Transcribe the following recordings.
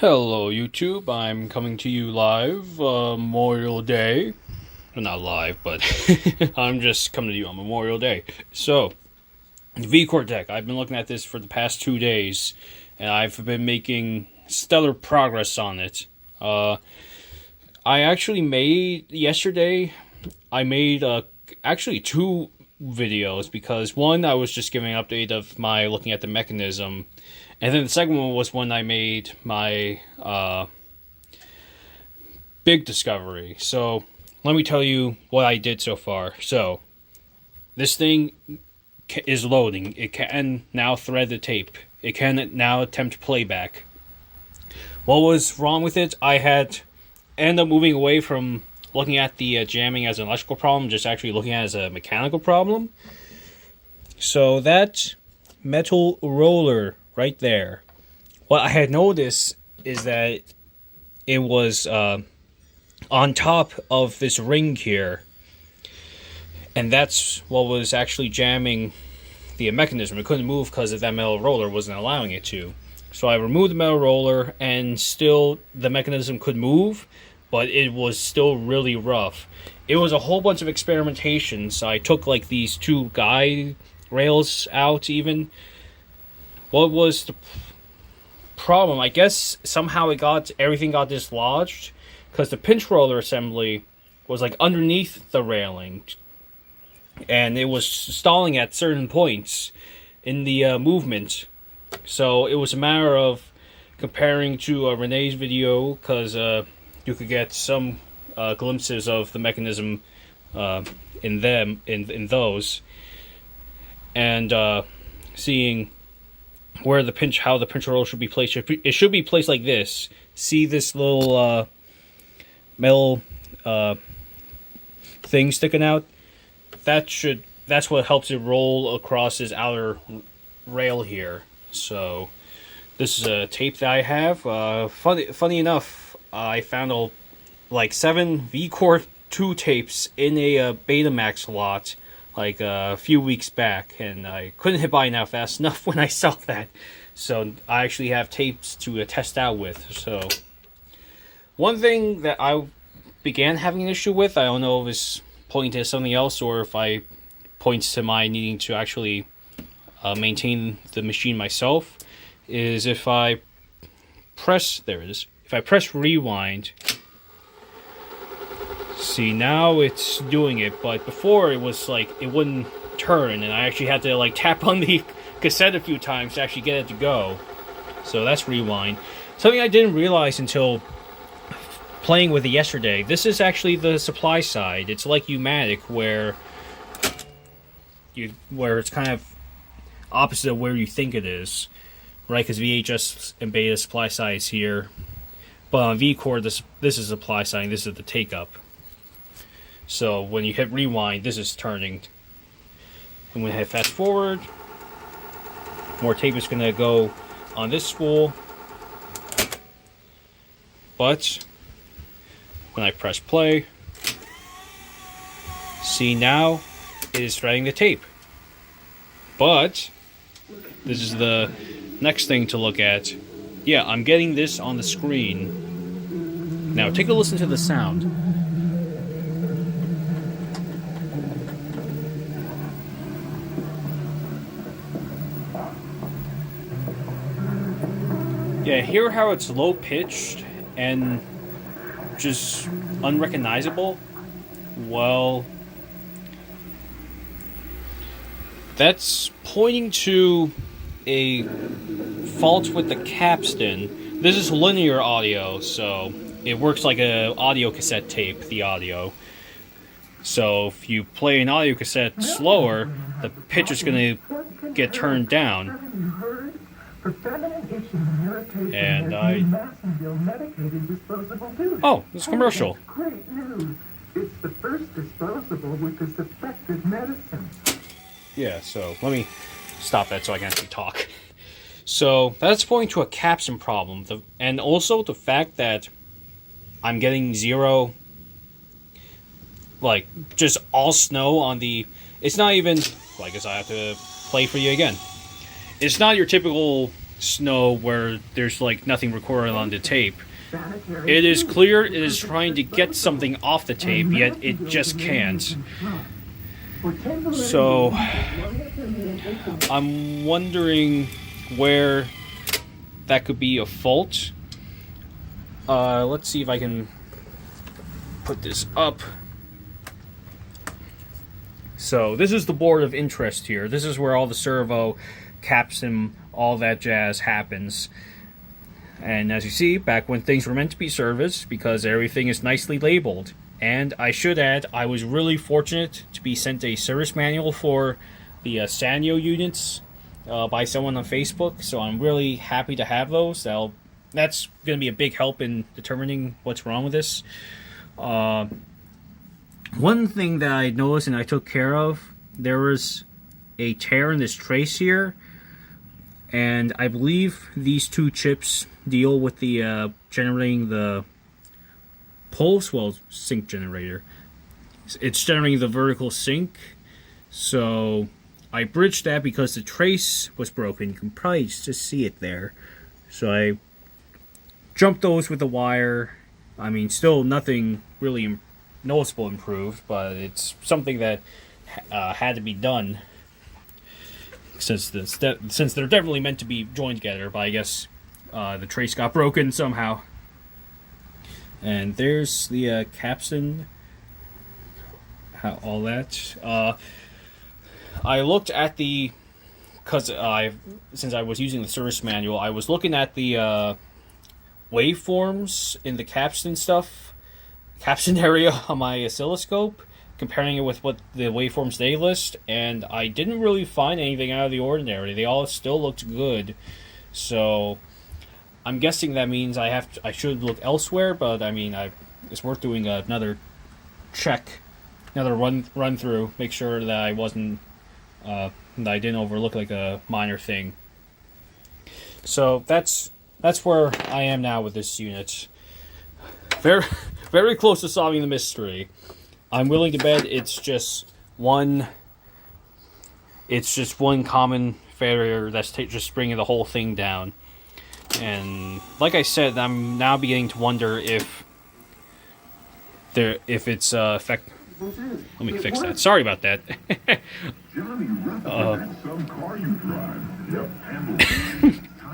Hello YouTube, I'm coming to you live, Memorial Day. Well, not live, but I'm just coming to you on Memorial Day. So, the V-Core deck, I've been looking at this for the past 2 days, and I've been making stellar progress on it. I actually made, yesterday, I made actually 2 videos, because one, I was just giving an update of my looking at the mechanism, and then the second one was when I made my big discovery. So let me tell you what I did so far. So this thing is loading. It can now thread the tape. It can now attempt playback. What was wrong with it? I had ended up moving away from looking at the jamming as an electrical problem, just actually looking at it as a mechanical problem. So that metal roller right there, what I had noticed is that it was on top of this ring here, and that's what was actually jamming the mechanism. It couldn't move because that metal roller wasn't allowing it to. So I removed the metal roller, and still the mechanism could move, but it was still really rough. It was a whole bunch of experimentations. I took like these 2 guide rails out even. What was the problem? I guess somehow everything got dislodged, because the pinch roller assembly was like underneath the railing, and it was stalling at certain points in the movement. So it was a matter of comparing to Renee's video, because you could get some glimpses of the mechanism in those, and seeing how the pinch roller should be placed. It should be placed like this. See this little metal thing sticking out? That's what helps it roll across this outer rail here. So this is a tape that I have. Funny enough, I found like 7 V-Core 2 tapes in a Betamax lot like a few weeks back, and I couldn't hit buy now fast enough when I saw that. So I actually have tapes to test out with. So one thing that I began having an issue with, I don't know if it's pointing to something else or if I points to my needing to actually maintain the machine myself, is if I press, there it is, if I press rewind. See, now it's doing it, but before it was like it wouldn't turn, and I actually had to like tap on the cassette a few times to actually get it to go. So that's rewind. Something I didn't realize until playing with it yesterday, this is actually the supply side. It's like U-matic, where it's kind of opposite of where you think it is, right? Because VHS and beta supply side is here, but on V-Core this is supply side, and this is the take up. So when you hit rewind, this is turning. And when I hit fast forward, more tape is going to go on this spool. But when I press play, see, now it is threading the tape. But this is the next thing to look at. Yeah, I'm getting this on the screen. Now take a listen to the sound. Yeah, hear how it's low-pitched and just unrecognizable? Well, that's pointing to a fault with the capstan. This is linear audio, so it works like an audio cassette tape, the audio. So if you play an audio cassette slower, the pitch is going to get turned down. And oh, it's a commercial. Great news. It's the first disposable with this effective medicine. Yeah, so let me stop that so I can actually talk. So that's pointing to a capstan problem, and also the fact that I'm getting 0, like just all snow on the. It's not even. Well, I guess I have to play for you again. It's not your typical snow where there's like nothing recorded on the tape. It is clear it is trying to get something off the tape, yet it just can't. So, I'm wondering where that could be a fault. Let's see if I can put this up. So, this is the board of interest here. This is where all the servo, capstan, all that jazz happens. And as you see, back when things were meant to be serviced, because everything is nicely labeled. And I should add, I was really fortunate to be sent a service manual for the Sanyo units by someone on Facebook, so I'm really happy to have those. That's going to be a big help in determining what's wrong with this. One thing that I noticed and I took care of, there was a tear in this trace here, and I believe these two chips deal with the generating the pulse, well, sync generator. It's generating the vertical sync, so I bridged that because the trace was broken. You can probably just see it there. So I jumped those with the wire. I mean, still nothing really noticeable improved, but it's something that had to be done since they're definitely meant to be joined together. But I guess the trace got broken somehow. And there's the capstan, all that. I looked at since I was using the service manual, I was looking at the waveforms in the capstan area on my oscilloscope, comparing it with what the waveforms they list, and I didn't really find anything out of the ordinary. They all still looked good, so I'm guessing that means I should look elsewhere. But I mean, it's worth doing another check, another run through, make sure that I wasn't that I didn't overlook like a minor thing. So that's where I am now with this unit. Very very close to solving the mystery. I'm willing to bet it's just one common failure that's just bringing the whole thing down. And like I said, I'm now beginning to wonder if it's effect. Let me fix that. Sorry about that.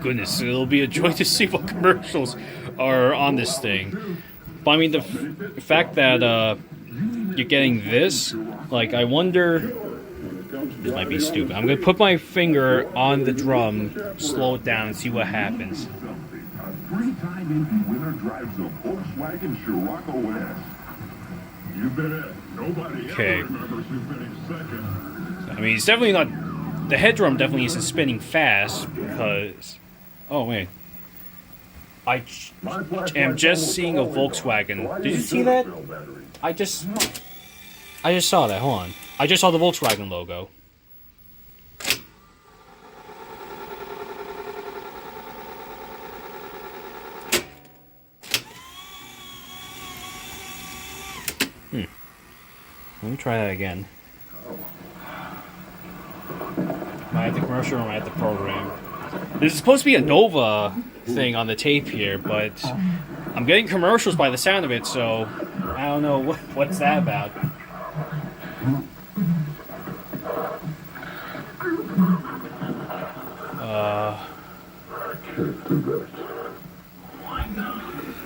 Goodness, it'll be a joy to see what commercials are on this thing. But I mean, the fact that you're getting this, like, I wonder. This might be stupid. I'm going to put my finger on the drum, slow it down, and see what happens. A three-time Indy winner drives a Volkswagen Scirocco S. You bet nobody Okay. ever remembers who finished second. I mean, it's definitely not. The head drum definitely isn't spinning fast because. Oh wait. I am just seeing a Volkswagen. Did you see that? I just saw that. Hold on. I just saw the Volkswagen logo. Let me try that again. Am I at the commercial or am I at the program? There's supposed to be a Nova thing on the tape here, but I'm getting commercials by the sound of it, so I don't know what's that about.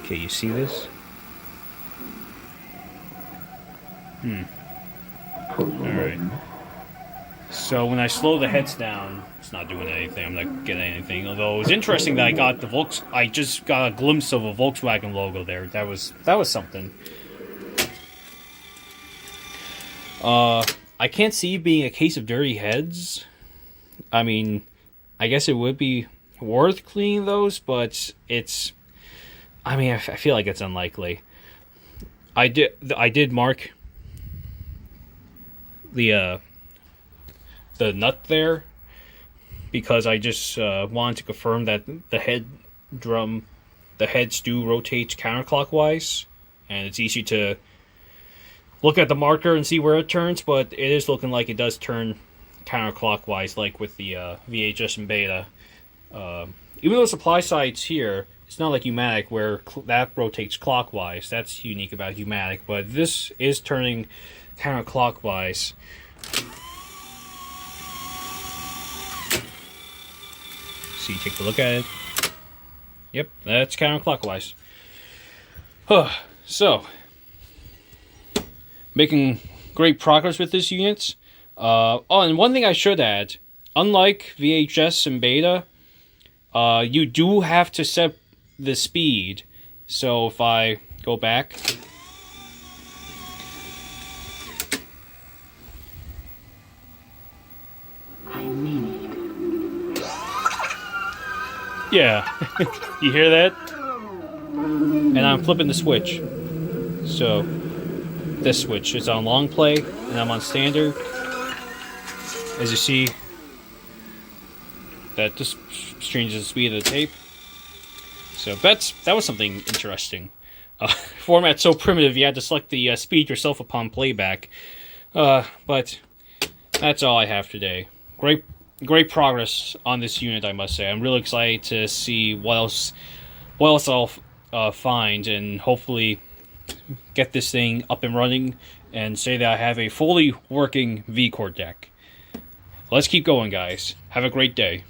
Okay, you see this? Alright. So when I slow the heads down, it's not doing anything. I'm not getting anything. Although it was interesting that I just got a glimpse of a Volkswagen logo there. That was something. I can't see it being a case of dirty heads. I mean, I guess it would be worth cleaning those, but it's. I mean, I feel like it's unlikely. I did mark the nut there because I just wanted to confirm that the heads do rotate counterclockwise, and it's easy to look at the marker and see where it turns, but it is looking like it does turn counterclockwise, like with the VHS and beta even though supply side's here, it's not like Umatic where that rotates clockwise. That's unique about Umatic, but this is turning counterclockwise. So you take a look at it. Yep, that's counterclockwise. So, making great progress with this unit. Oh, and one thing I should add, unlike VHS and Beta, you do have to set the speed. So if I go back, yeah, you hear that? And I'm flipping the switch. So this switch is on long play, and I'm on standard. As you see, that just changes the speed of the tape. So that was something interesting. Format so primitive, you had to select the speed yourself upon playback. But that's all I have today. Great progress on this unit, I must say. I'm really excited to see what else I'll find, and hopefully get this thing up and running and say that I have a fully working V-Core deck. Let's keep going, guys. Have a great day.